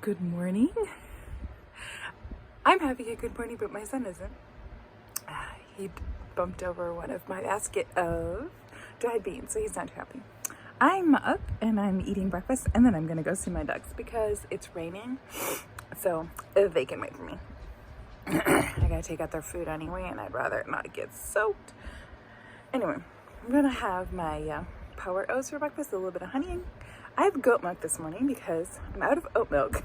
Good morning. I'm having a good morning, but my son isn't. He bumped over one of my basket of dried beans, so he's not too happy. I'm up and I'm eating breakfast, and then I'm gonna go see my ducks because it's raining, so they can wait for me. I gotta take out their food anyway, and I'd rather it not get soaked. Anyway, I'm gonna have my power oats for breakfast, a little bit of honey. I have goat milk this morning because I'm out of oat milk.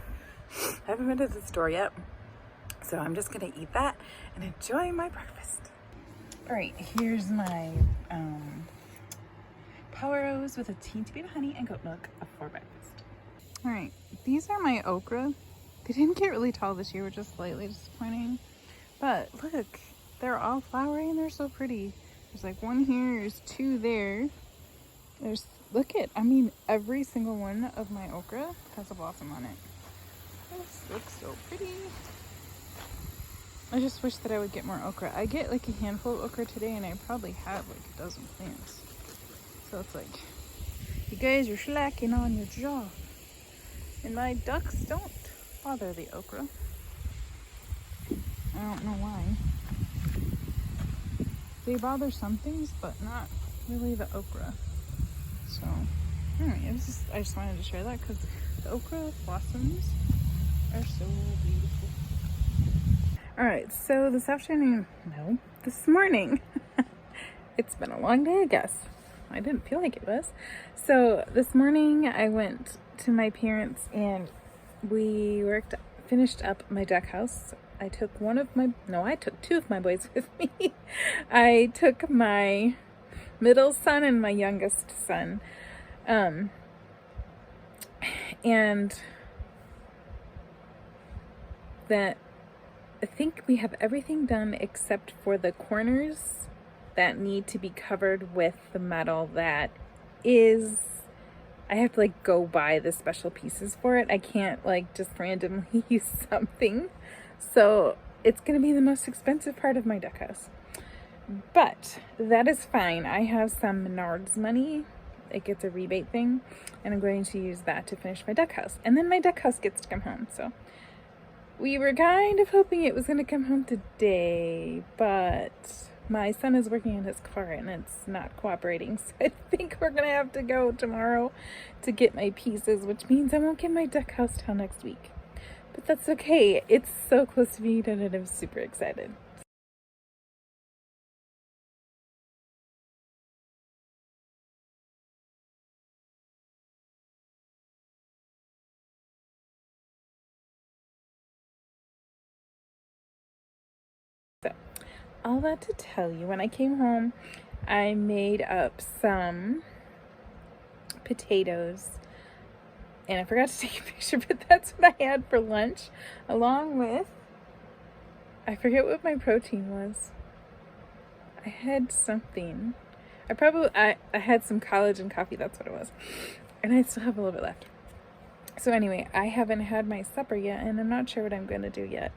I haven't been to the store yet, so I'm just gonna eat that and enjoy my breakfast. All right, here's my power oats with a teensy bit of honey and goat milk for breakfast. All right, these are my okra. They didn't get really tall this year, which is slightly disappointing. But look, they're all flowery and they're so pretty. There's like one here, there's two there. Every single one of my okra has a blossom on it. This looks so pretty. I just wish that I would get more okra. I get like a handful of okra today and I probably have like a dozen plants. So it's like, you guys are slacking on your job. And my ducks don't bother the okra. I don't know why. They bother some things, but not really the okra. So, anyway, I just wanted to share that because the okra blossoms are so beautiful. Alright, so this morning, it's been a long day, I guess. I didn't feel like it was. So this morning I went to my parents and we finished up my duck house. I took two of my boys with me. I took my middle son and my youngest son. And that I think we have everything done except for the corners that need to be covered with the metal that is, I have to like go buy the special pieces for it. I can't like just randomly use something. So it's going to be the most expensive part of my duck house. But that is fine. I have some Menards money. It gets a rebate thing. And I'm going to use that to finish my duck house. And then my duck house gets to come home. So we were kind of hoping it was going to come home today. But my son is working on his car and it's not cooperating. So I think we're going to have to go tomorrow to get my pieces. Which means I won't get my duck house till next week. But that's okay. It's so close to being done and I'm super excited. So, all that to tell you, when I came home, I made up some potatoes. And I forgot to take a picture, but that's what I had for lunch, along with, I forget what my protein was. I had something. I had some collagen coffee, that's what it was. And I still have a little bit left. So anyway, I haven't had my supper yet, and I'm not sure what I'm going to do yet.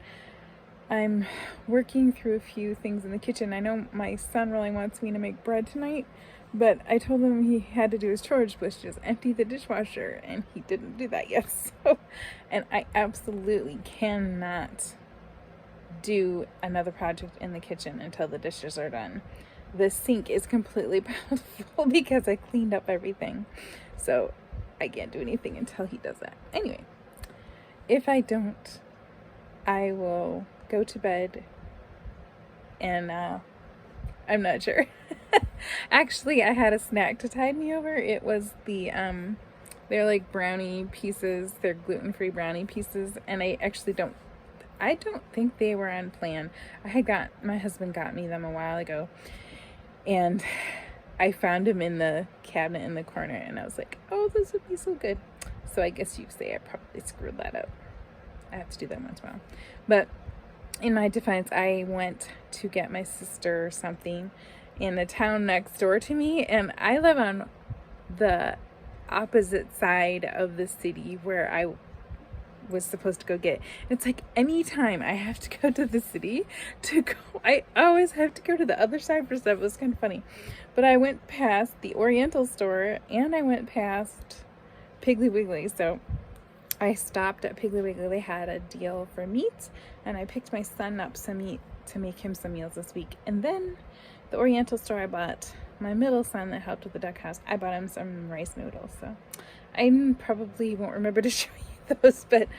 I'm working through a few things in the kitchen. I know my son really wants me to make bread tonight, but I told him he had to do his chores, which is empty the dishwasher, and he didn't do that yet. So, and I absolutely cannot do another project in the kitchen until the dishes are done. The sink is completely full because I cleaned up everything. So I can't do anything until he does that. Anyway, if I don't, I will go to bed and I'm not sure. Actually, I had a snack to tide me over. It was they're like brownie pieces. They're gluten-free brownie pieces, and I don't think they were on plan. My husband got me them a while ago, and I found them in the cabinet in the corner, and I was like, oh, this would be so good. So I guess you'd say I probably screwed that up. I have to do that once in a while. But in my defense, I went to get my sister something in the town next door to me, and I live on the opposite side of the city where I was supposed to go get. It's like anytime I have to go to the city to go, I always have to go to the other side for stuff. It was kind of funny. But I went past the Oriental store and I went past Piggly Wiggly, so I stopped at Piggly Wiggly. They had a deal for meat, and I picked my son up some meat to make him some meals this week. And then the Oriental store, I bought my middle son that helped with the duck house. I bought him some rice noodles. So I probably won't remember to show you those, but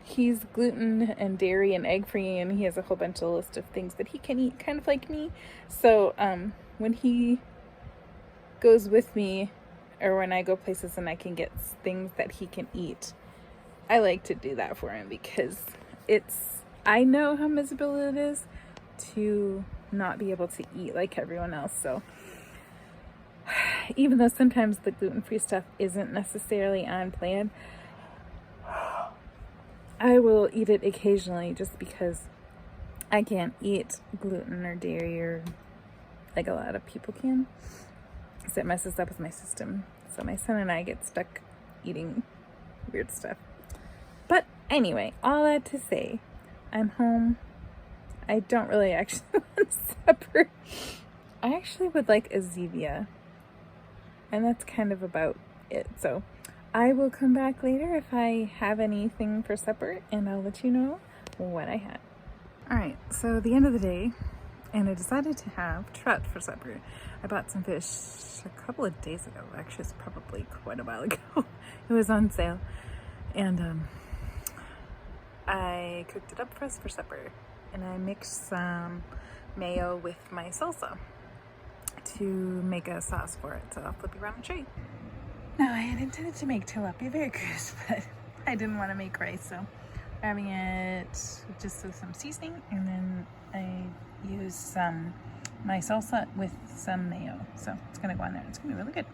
he's gluten and dairy and egg free, and he has a whole bunch of list of things that he can eat, kind of like me. So when he goes with me, or when I go places and I can get things that he can eat, I like to do that for him, because I know how miserable it is to not be able to eat like everyone else. So even though sometimes the gluten-free stuff isn't necessarily on plan, I will eat it occasionally just because I can't eat gluten or dairy or like a lot of people can. So it messes up with my system. So my son and I get stuck eating weird stuff. But anyway, all that to say, I'm home. I don't really actually want supper. I actually would like a Zevia. And that's kind of about it. So I will come back later if I have anything for supper, and I'll let you know what I had. All right, so the end of the day, and I decided to have trout for supper. I bought some fish a couple of days ago. Actually, it's probably quite a while ago. It was on sale. And I cooked it up for us for supper. And I mixed some mayo with my salsa to make a sauce for it. So I'll flip you around and show you. Now, I had intended to make tilapia veracruz, but I didn't want to make rice, so having it just with some seasoning, and then I used my salsa with some mayo. So it's gonna go on there. It's gonna be really good.